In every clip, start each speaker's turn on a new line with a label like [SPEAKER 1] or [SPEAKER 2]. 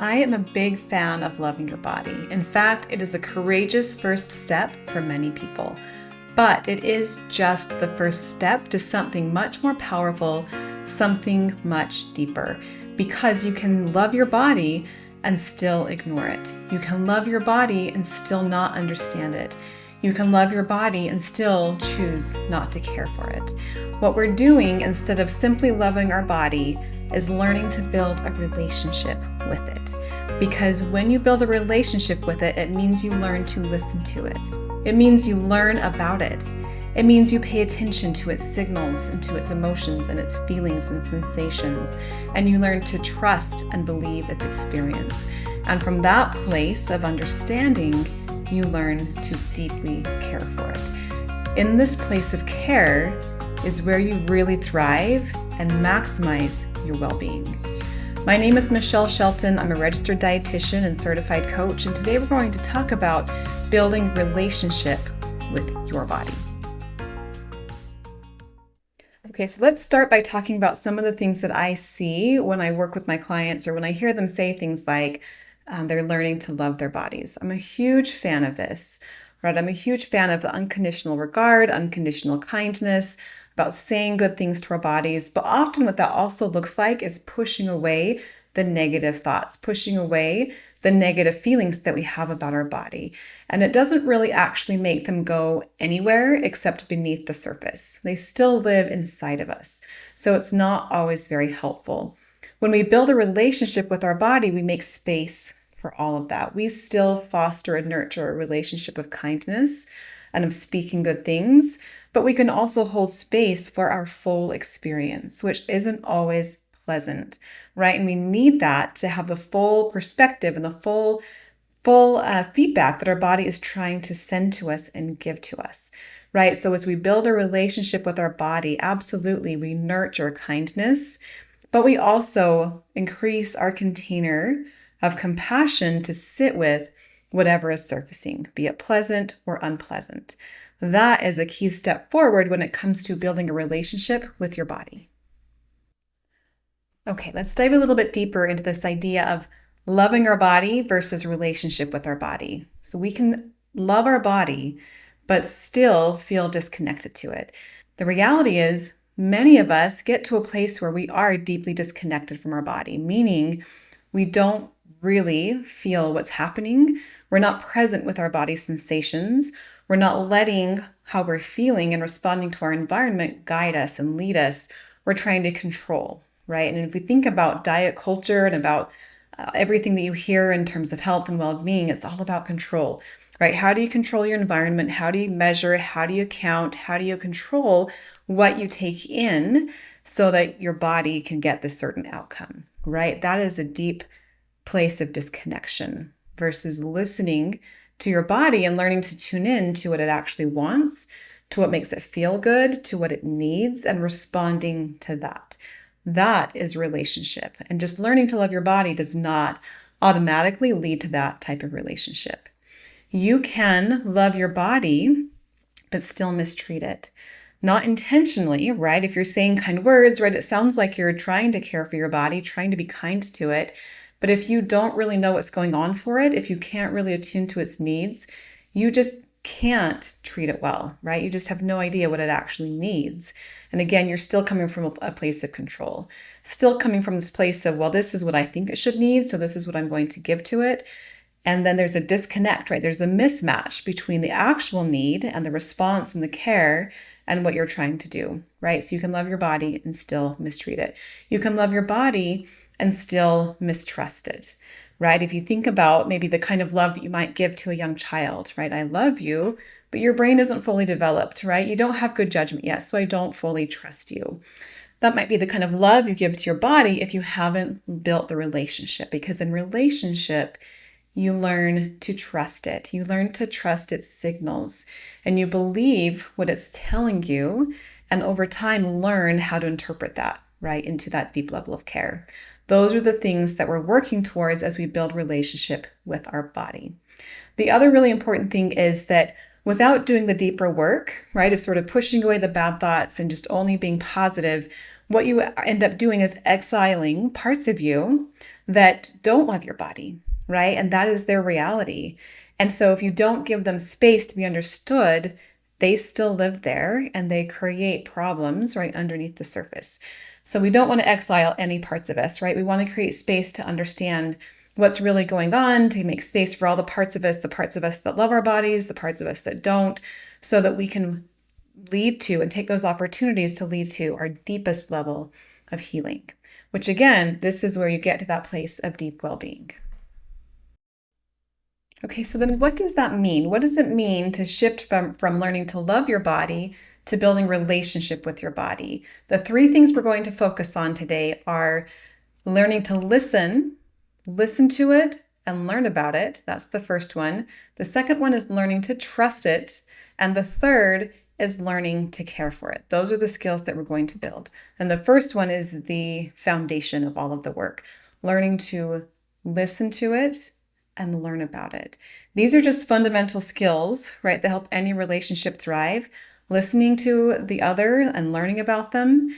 [SPEAKER 1] I am a big fan of loving your body. In fact, it is a courageous first step for many people. But it is just the first step to something much more powerful, something much deeper. Because you can love your body and still ignore it. You can love your body and still not understand it. You can love your body and still choose not to care for it. What we're doing instead of simply loving our body is learning to build a relationship with it. Because when you build a relationship with it, it means you learn to listen to it. It means you learn about it. It means you pay attention to its signals and to its emotions and its feelings and sensations, and you learn to trust and believe its experience. And from that place of understanding, you learn to deeply care for it. In this place of care is where you really thrive and maximize your well-being. My name is Michelle Shelton. I'm a registered dietitian and certified coach, and today we're going to talk about building relationship with your body. Okay, so let's start by talking about some of the things that I see when I work with my clients or when I hear them say things like they're learning to love their bodies. I'm a huge fan of this, right? I'm a huge fan of the unconditional regard, unconditional kindness, about saying good things to our bodies. But often what that also looks like is pushing away the negative thoughts, pushing away the negative feelings that we have about our body. And it doesn't really actually make them go anywhere except beneath the surface. They still live inside of us. So it's not always very helpful. When we build a relationship with our body, we make space for all of that. We still foster and nurture a relationship of kindness and of speaking good things, but we can also hold space for our full experience, which isn't always pleasant, right? And we need that to have the full perspective and the full feedback that our body is trying to send to us and give to us, right? So as we build a relationship with our body, absolutely, we nurture kindness, but we also increase our container of compassion to sit with whatever is surfacing, be it pleasant or unpleasant. That is a key step forward when it comes to building a relationship with your body. Okay, let's dive a little bit deeper into this idea of loving our body versus relationship with our body. So we can love our body, but still feel disconnected to it. The reality is, many of us get to a place where we are deeply disconnected from our body, meaning we don't really feel what's happening. We're not present with our body's sensations. We're not letting how we're feeling and responding to our environment guide us and lead us. We're trying to control, right? And if we think about diet culture and about everything that you hear in terms of health and well-being, it's all about control, right? How do you control your environment? How do you measure? How do you count? How do you control what you take in so that your body can get this certain outcome, right? That is a deep place of disconnection versus listening to your body and learning to tune in to what it actually wants, to what makes it feel good, to what it needs, and responding to that. That is relationship. And just learning to love your body does not automatically lead to that type of relationship. You can love your body, but still mistreat it. Not intentionally, right? If you're saying kind words, right, it sounds like you're trying to care for your body, trying to be kind to it. But if you don't really know what's going on for it, if you can't really attune to its needs, you just can't treat it well, right? You just have no idea what it actually needs. And again, you're still coming from a place of control, still coming from this place of, well, this is what I think it should need, so this is what I'm going to give to it. And then there's a disconnect, right? There's a mismatch between the actual need and the response and the care and what you're trying to do, right? So you can love your body and still mistreat it. You can love your body and still mistrust it, right? If you think about maybe the kind of love that you might give to a young child, right? I love you, but your brain isn't fully developed, right? You don't have good judgment yet, so I don't fully trust you. That might be the kind of love you give to your body if you haven't built the relationship, because in relationship, you learn to trust it. You learn to trust its signals, and you believe what it's telling you, and over time learn how to interpret that, right, into that deep level of care. Those are the things that we're working towards as we build relationship with our body. The other really important thing is that without doing the deeper work, right, of sort of pushing away the bad thoughts and just only being positive, what you end up doing is exiling parts of you that don't love your body, right? And that is their reality. And so if you don't give them space to be understood, they still live there and they create problems right underneath the surface. So we don't want to exile any parts of us, right? We want to create space to understand what's really going on, to make space for all the parts of us that love our bodies, the parts of us that don't, so that we can lead to and take those opportunities to lead to our deepest level of healing, which again, this is where you get to that place of deep well-being. Okay, so then what does that mean? What does it mean to shift from learning to love your body to building relationship with your body? The three things we're going to focus on today are learning to listen to it and learn about it. That's the first one. The second one is learning to trust it. And the third is learning to care for it. Those are the skills that we're going to build. And the first one is the foundation of all of the work, learning to listen to it and learn about it. These are just fundamental skills, right, that help any relationship thrive. Listening to the other and learning about them,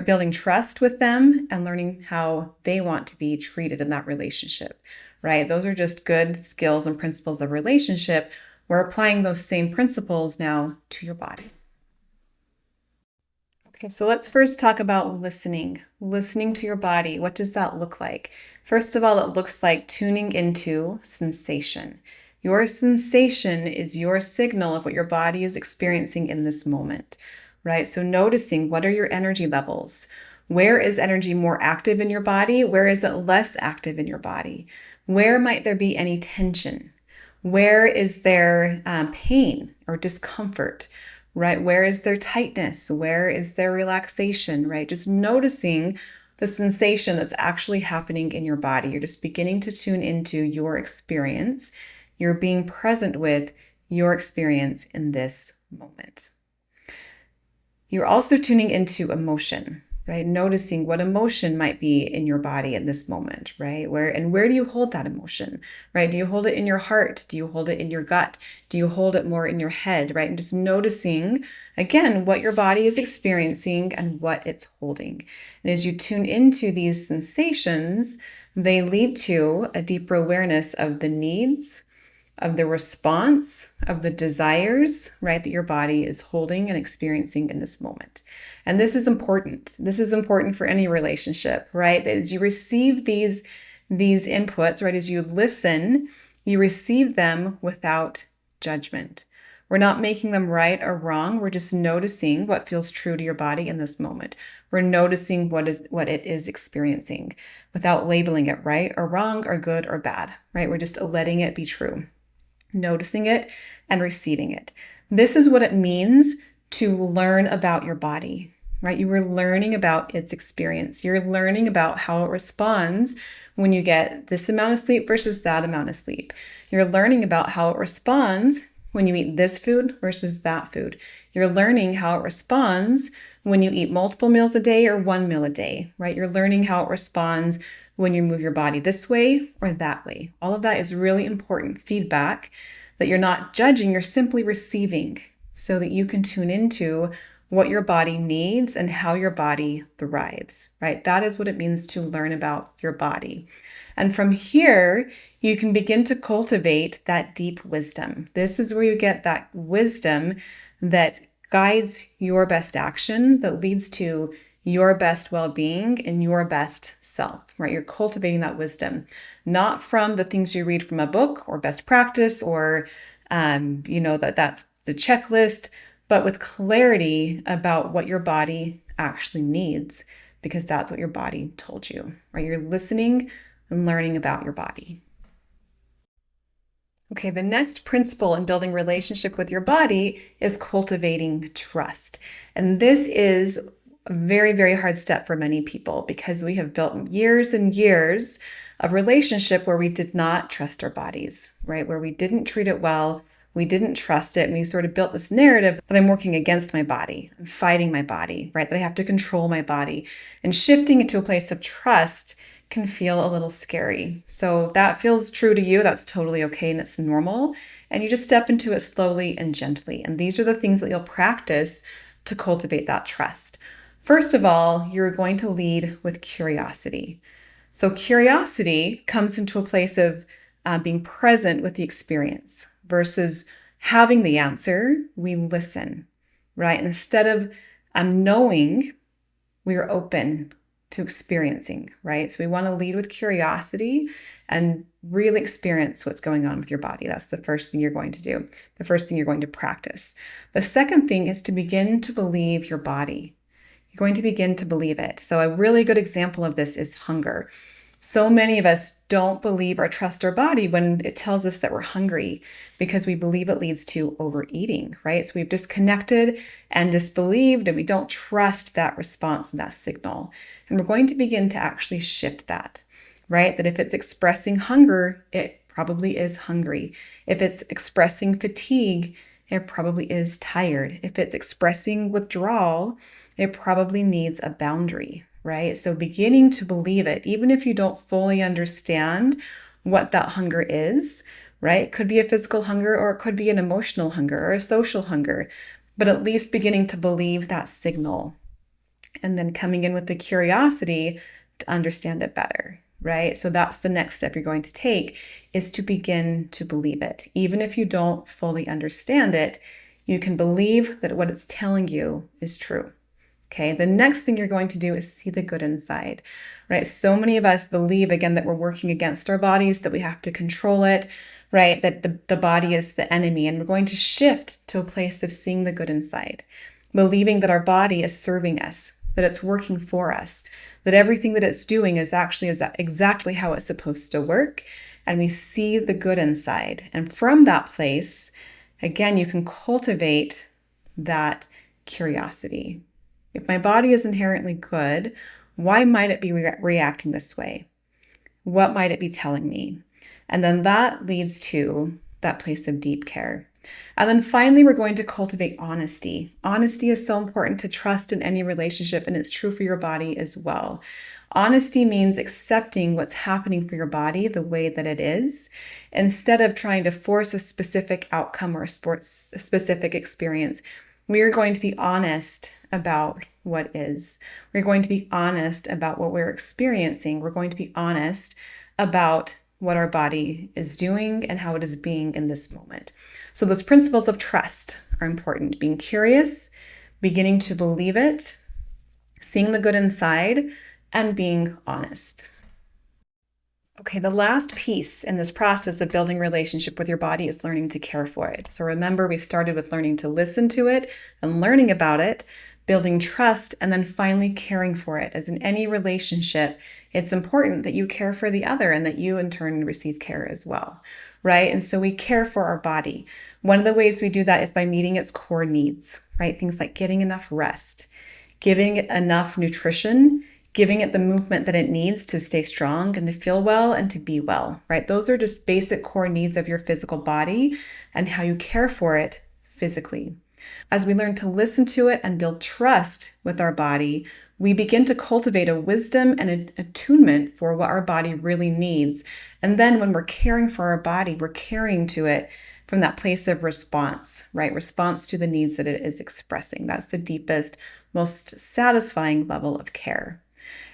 [SPEAKER 1] building trust with them, and learning how they want to be treated in that relationship, right? Those are just good skills and principles of relationship. We're applying those same principles now to your body. Okay, so let's first talk about listening. Listening to your body. What does that look like? First of all, it looks like tuning into sensation. Your sensation is your signal of what your body is experiencing in this moment, right? So noticing, what are your energy levels? Where is energy more active in your body? Where is it less active in your body? Where might there be any tension? Where is there pain or discomfort? Right? Where is there tightness? Where is there relaxation? Right? Just noticing the sensation that's actually happening in your body. You're just beginning to tune into your experience. You're being present with your experience in this moment. You're also tuning into emotion, right? Noticing what emotion might be in your body in this moment, right? Where do you hold that emotion, right? Do you hold it in your heart? Do you hold it in your gut? Do you hold it more in your head, right? And just noticing, again, what your body is experiencing and what it's holding. And as you tune into these sensations, they lead to a deeper awareness of the needs, of the response, of the desires, right, that your body is holding and experiencing in this moment. And this is important. This is important for any relationship, right? As you receive these inputs, right, as you listen, you receive them without judgment. We're not making them right or wrong. We're just noticing what feels true to your body in this moment. We're noticing what it is experiencing without labeling it right or wrong or good or bad, right? We're just letting it be true. Noticing it and receiving it. This is what it means to learn about your body, right? You are learning about its experience. You're learning about how it responds when you get this amount of sleep versus that amount of sleep. You're learning about how it responds when you eat this food versus that food. You're learning how it responds when you eat multiple meals a day or one meal a day, right? You're learning how it responds when you move your body this way or that way. All of that is really important feedback that you're not judging, you're simply receiving so that you can tune into what your body needs and how your body thrives, right? That is what it means to learn about your body. And from here, you can begin to cultivate that deep wisdom. This is where you get that wisdom that guides your best action, that leads to your best well-being and your best self, right? You're cultivating that wisdom, not from the things you read from a book or best practice or, that the checklist, but with clarity about what your body actually needs, because that's what your body told you, right? You're listening and learning about your body. Okay, the next principle in building relationship with your body is cultivating trust. And this is a very, very hard step for many people because we have built years and years of relationship where we did not trust our bodies, right? Where we didn't treat it well, we didn't trust it, and we sort of built this narrative that I'm working against my body, I'm fighting my body, right? That I have to control my body. And shifting into a place of trust can feel a little scary. So if that feels true to you, that's totally okay and it's normal. And you just step into it slowly and gently. And these are the things that you'll practice to cultivate that trust. First of all, you're going to lead with curiosity. So curiosity comes into a place of being present with the experience versus having the answer. We listen, right? And instead of knowing, we are open to experiencing, right? So we want to lead with curiosity and really experience what's going on with your body. That's the first thing you're going to do, the first thing you're going to practice. The second thing is to begin to believe your body. You're going to begin to believe it. So a really good example of this is hunger. So many of us don't believe or trust our body when it tells us that we're hungry because we believe it leads to overeating, right? So we've disconnected and disbelieved, and we don't trust that response and that signal. And we're going to begin to actually shift that, right? That if it's expressing hunger, it probably is hungry. If it's expressing fatigue, it probably is tired. If it's expressing withdrawal, it probably needs a boundary, right? So beginning to believe it, even if you don't fully understand what that hunger is, right? It could be a physical hunger, or it could be an emotional hunger or a social hunger, but at least beginning to believe that signal and then coming in with the curiosity to understand it better, right? So that's the next step you're going to take, is to begin to believe it. Even if you don't fully understand it, you can believe that what it's telling you is true. Okay, the next thing you're going to do is see the good inside, right? So many of us believe, again, that we're working against our bodies, that we have to control it, right? That the body is the enemy. And we're going to shift to a place of seeing the good inside, believing that our body is serving us, that it's working for us, that everything that it's doing is actually exactly how it's supposed to work. And we see the good inside. And from that place, again, you can cultivate that curiosity. If my body is inherently good, why might it be reacting this way? What might it be telling me? And then that leads to that place of deep care. And then finally, we're going to cultivate honesty. Honesty is so important to trust in any relationship, and it's true for your body as well. Honesty means accepting what's happening for your body the way that it is, instead of trying to force a specific outcome or a specific experience. We are going to be honest about what is. We're going to be honest about what we're experiencing. We're going to be honest about what our body is doing and how it is being in this moment. So those principles of trust are important. Being curious, beginning to believe it, seeing the good inside, and being honest. Okay, the last piece in this process of building relationship with your body is learning to care for it. So remember, we started with learning to listen to it and learning about it, building trust, and then finally caring for it. As in any relationship, it's important that you care for the other and that you in turn receive care as well, right? And so we care for our body. One of the ways we do that is by meeting its core needs, right? Things like getting enough rest, giving it enough nutrition, giving it the movement that it needs to stay strong and to feel well and to be well, right? Those are just basic core needs of your physical body and how you care for it physically. As we learn to listen to it and build trust with our body, we begin to cultivate a wisdom and an attunement for what our body really needs. And then when we're caring for our body, we're caring to it from that place of response, right? Response to the needs that it is expressing. That's the deepest, most satisfying level of care.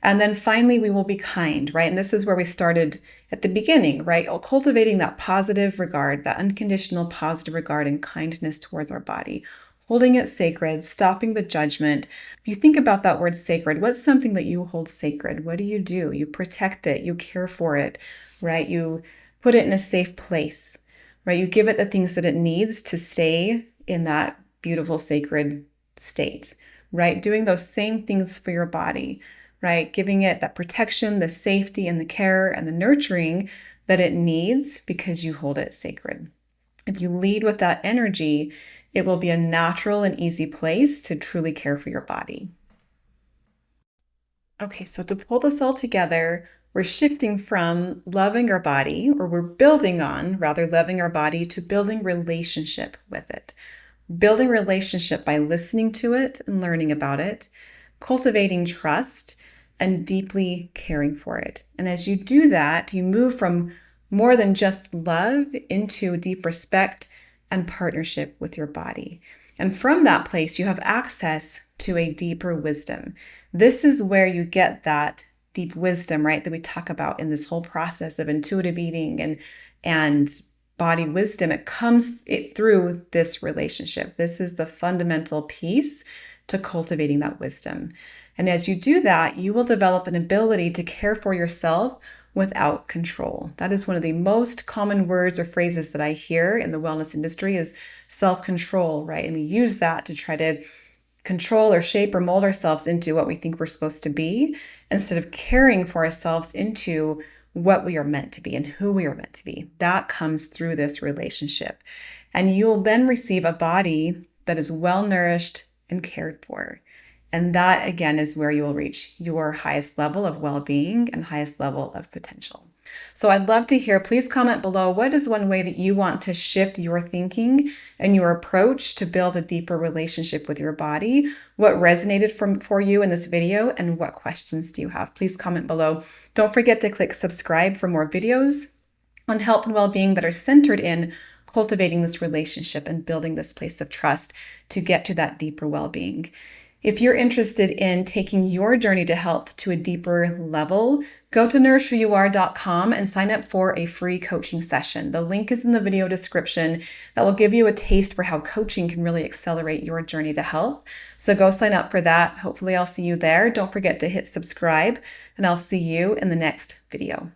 [SPEAKER 1] And then finally, we will be kind, right? And this is where we started at the beginning, right? Cultivating that positive regard, that unconditional positive regard and kindness towards our body, holding it sacred, stopping the judgment. If you think about that word sacred, what's something that you hold sacred? What do? You protect it, you care for it, right? You put it in a safe place, right? You give it the things that it needs to stay in that beautiful, sacred state, right? Doing those same things for your body, right? Giving it that protection, the safety, and the care and the nurturing that it needs because you hold it sacred. If you lead with that energy, it will be a natural and easy place to truly care for your body. Okay, so to pull this all together, we're shifting from loving our body, or we're building on, rather, loving our body to building relationship with it. Building relationship by listening to it and learning about it, cultivating trust, and deeply caring for it. And as you do that, you move from more than just love into deep respect and partnership with your body. And from that place, you have access to a deeper wisdom. This is where you get that deep wisdom, right, that we talk about in this whole process of intuitive eating and body wisdom, it comes through this relationship. This is the fundamental piece to cultivating that wisdom. And as you do that, you will develop an ability to care for yourself without control. That is one of the most common words or phrases that I hear in the wellness industry is self-control, right? And we use that to try to control or shape or mold ourselves into what we think we're supposed to be instead of caring for ourselves into what we are meant to be and who we are meant to be. That comes through this relationship. And you'll then receive a body that is well nourished and cared for. And that, again, is where you will reach your highest level of well-being and highest level of potential. So I'd love to hear, please comment below, what is one way that you want to shift your thinking and your approach to build a deeper relationship with your body? What resonated for you in this video, and what questions do you have? Please comment below. Don't forget to click subscribe for more videos on health and well-being that are centered in cultivating this relationship and building this place of trust to get to that deeper well-being. If you're interested in taking your journey to health to a deeper level, go to nourishwhoyouare.com and sign up for a free coaching session. The link is in the video description. That will give you a taste for how coaching can really accelerate your journey to health. So go sign up for that. Hopefully I'll see you there. Don't forget to hit subscribe, and I'll see you in the next video.